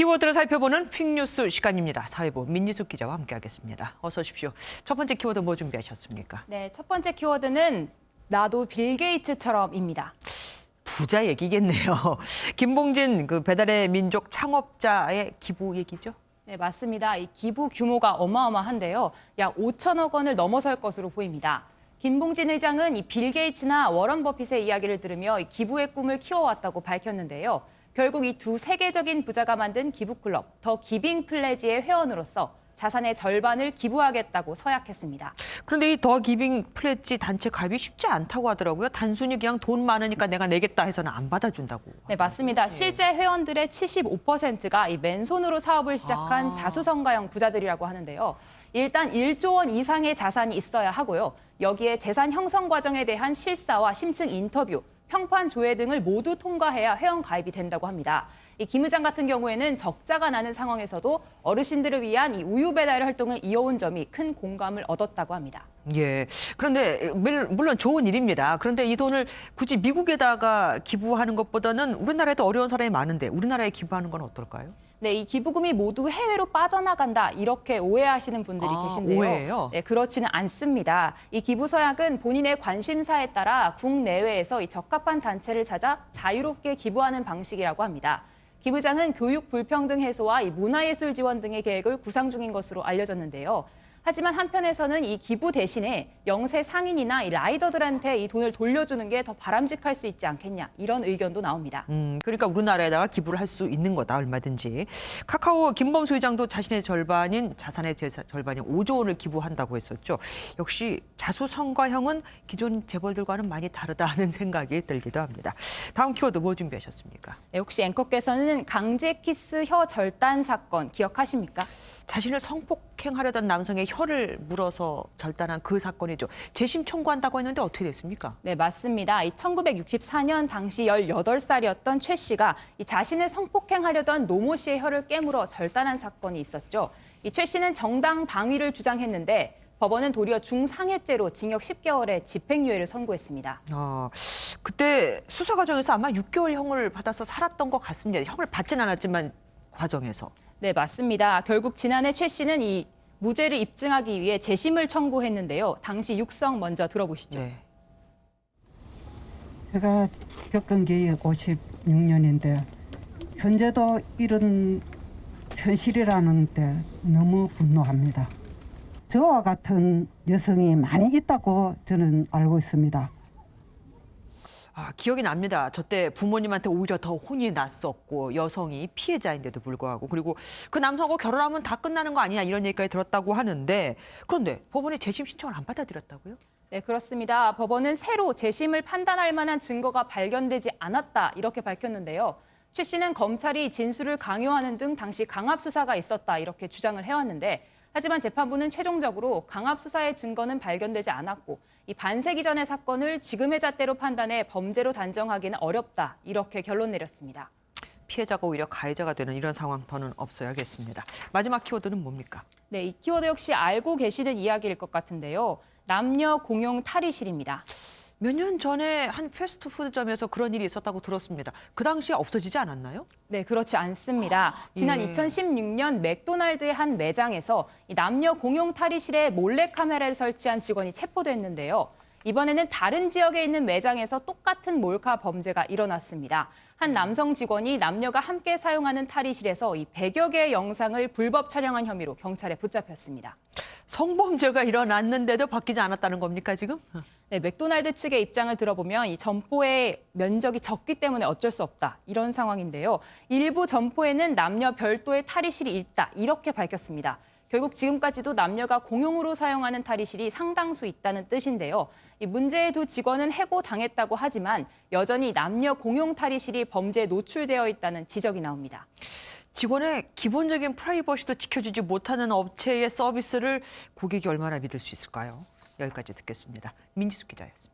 키워드를 살펴보는 퀵뉴스 시간입니다. 사회부 민지숙 기자와 함께하겠습니다. 어서 오십시오. 첫 번째 키워드 뭐 준비하셨습니까? 네, 첫 번째 키워드는 나도 빌 게이츠처럼입니다. 부자 얘기겠네요. 김봉진 배달의 민족 창업자의 기부 얘기죠? 네, 맞습니다. 이 기부 규모가 어마어마한데요. 약 5천억 원을 넘어설 것으로 보입니다. 김봉진 회장은 이 빌 게이츠나 워런 버핏의 이야기를 들으며 이 기부의 꿈을 키워왔다고 밝혔는데요. 결국 이 두 세계적인 부자가 만든 기부클럽 더 기빙 플래지의 회원으로서 자산의 절반을 기부하겠다고 서약했습니다. 그런데 이 더 기빙 플래지 단체 가입이 쉽지 않다고 하더라고요. 단순히 그냥 돈 많으니까 내가 내겠다 해서는 안 받아준다고. 네, 맞습니다. 실제 회원들의 75%가 이 맨손으로 사업을 시작한 자수성가형 부자들이라고 하는데요. 일단 1조 원 이상의 자산이 있어야 하고요. 여기에 재산 형성 과정에 대한 실사와 심층 인터뷰, 평판 조회 등을 모두 통과해야 회원 가입이 된다고 합니다. 이 김 의장 같은 경우에는 적자가 나는 상황에서도 어르신들을 위한 이 우유 배달 활동을 이어온 점이 큰 공감을 얻었다고 합니다. 예. 그런데 물론 좋은 일입니다. 그런데 이 돈을 굳이 미국에다가 기부하는 것보다는 우리나라에도 어려운 사람이 많은데 우리나라에 기부하는 건 어떨까요? 네, 이 기부금이 모두 해외로 빠져나간다 이렇게 오해하시는 분들이 계신데요. 오해예요? 네, 그렇지는 않습니다. 이 기부 서약은 본인의 관심사에 따라 국내외에서 이 적합한 단체를 찾아 자유롭게 기부하는 방식이라고 합니다. 김 의장은 교육 불평등 해소와 이 문화예술 지원 등의 계획을 구상 중인 것으로 알려졌는데요. 하지만 한편에서는 이 기부 대신에 영세 상인이나 이 라이더들한테 이 돈을 돌려주는 게 더 바람직할 수 있지 않겠냐 이런 의견도 나옵니다. 그러니까 우리나라에다가 기부를 할 수 있는 거다 얼마든지. 카카오 김범수 회장도 자신의 자산의 절반인 5조 원을 기부한다고 했었죠. 역시 자수성가형은 기존 재벌들과는 많이 다르다는 생각이 들기도 합니다. 다음 키워드 뭐 준비하셨습니까? 네, 혹시 앵커께서는 강제 키스 혀 절단 사건 기억하십니까? 자신을 성폭행하려던 남성의 혀를 물어서 절단한 그 사건이죠. 재심 청구한다고 했는데 어떻게 됐습니까? 네, 맞습니다. 1964년 당시 18살이었던 최 씨가 이 자신을 성폭행하려던 노모 씨의 혀를 깨물어 절단한 사건이 있었죠. 이 최 씨는 정당 방위를 주장했는데 법원은 도리어 중상해죄로 징역 10개월의 집행유예를 선고했습니다. 그때 수사 과정에서 아마 6개월형을 받아서 살았던 것 같습니다. 형을 받진 않았지만 과정에서. 네, 맞습니다. 결국 지난해 최 씨는 이 무죄를 입증하기 위해 재심을 청구했는데요. 당시 육성 먼저 들어보시죠. 네. 제가 겪은 게 56년인데 현재도 이런 현실이라는 데 너무 분노합니다. 저와 같은 여성이 많이 있다고 저는 알고 있습니다. 기억이 납니다. 저 때 부모님한테 오히려 더 혼이 났었고 여성이 피해자인데도 불구하고 그리고 그 남성하고 결혼하면 다 끝나는 거 아니냐 이런 얘기까지 들었다고 하는데 그런데 법원이 재심 신청을 안 받아들였다고요? 네, 그렇습니다. 법원은 새로 재심을 판단할 만한 증거가 발견되지 않았다 이렇게 밝혔는데요. 최 씨는 검찰이 진술을 강요하는 등 당시 강압 수사가 있었다 이렇게 주장을 해왔는데 하지만 재판부는 최종적으로 강압 수사의 증거는 발견되지 않았고 이 반세기 전의 사건을 지금의 잣대로 판단해 범죄로 단정하기는 어렵다 이렇게 결론 내렸습니다. 피해자가 오히려 가해자가 되는 이런 상황 더는 없어야겠습니다. 마지막 키워드는 뭡니까? 네, 이 키워드 역시 알고 계시는 이야기일 것 같은데요. 남녀 공용 탈의실입니다. 몇 년 전에 한 패스트푸드점에서 그런 일이 있었다고 들었습니다. 그 당시에 없어지지 않았나요? 네, 그렇지 않습니다. 지난 2016년 맥도날드의 한 매장에서 이 남녀 공용 탈의실에 몰래카메라를 설치한 직원이 체포됐는데요. 이번에는 다른 지역에 있는 매장에서 똑같은 몰카 범죄가 일어났습니다. 한 남성 직원이 남녀가 함께 사용하는 탈의실에서 이 100여 개의 영상을 불법 촬영한 혐의로 경찰에 붙잡혔습니다. 성범죄가 일어났는데도 바뀌지 않았다는 겁니까 지금? 네, 맥도날드 측의 입장을 들어보면 이 점포의 면적이 적기 때문에 어쩔 수 없다 이런 상황인데요. 일부 점포에는 남녀 별도의 탈의실이 있다 이렇게 밝혔습니다. 결국 지금까지도 남녀가 공용으로 사용하는 탈의실이 상당수 있다는 뜻인데요. 이 문제의 두 직원은 해고당했다고 하지만 여전히 남녀 공용 탈의실이 범죄에 노출되어 있다는 지적이 나옵니다. 직원의 기본적인 프라이버시도 지켜주지 못하는 업체의 서비스를 고객이 얼마나 믿을 수 있을까요? 여기까지 듣겠습니다. 민지숙 기자였습니다.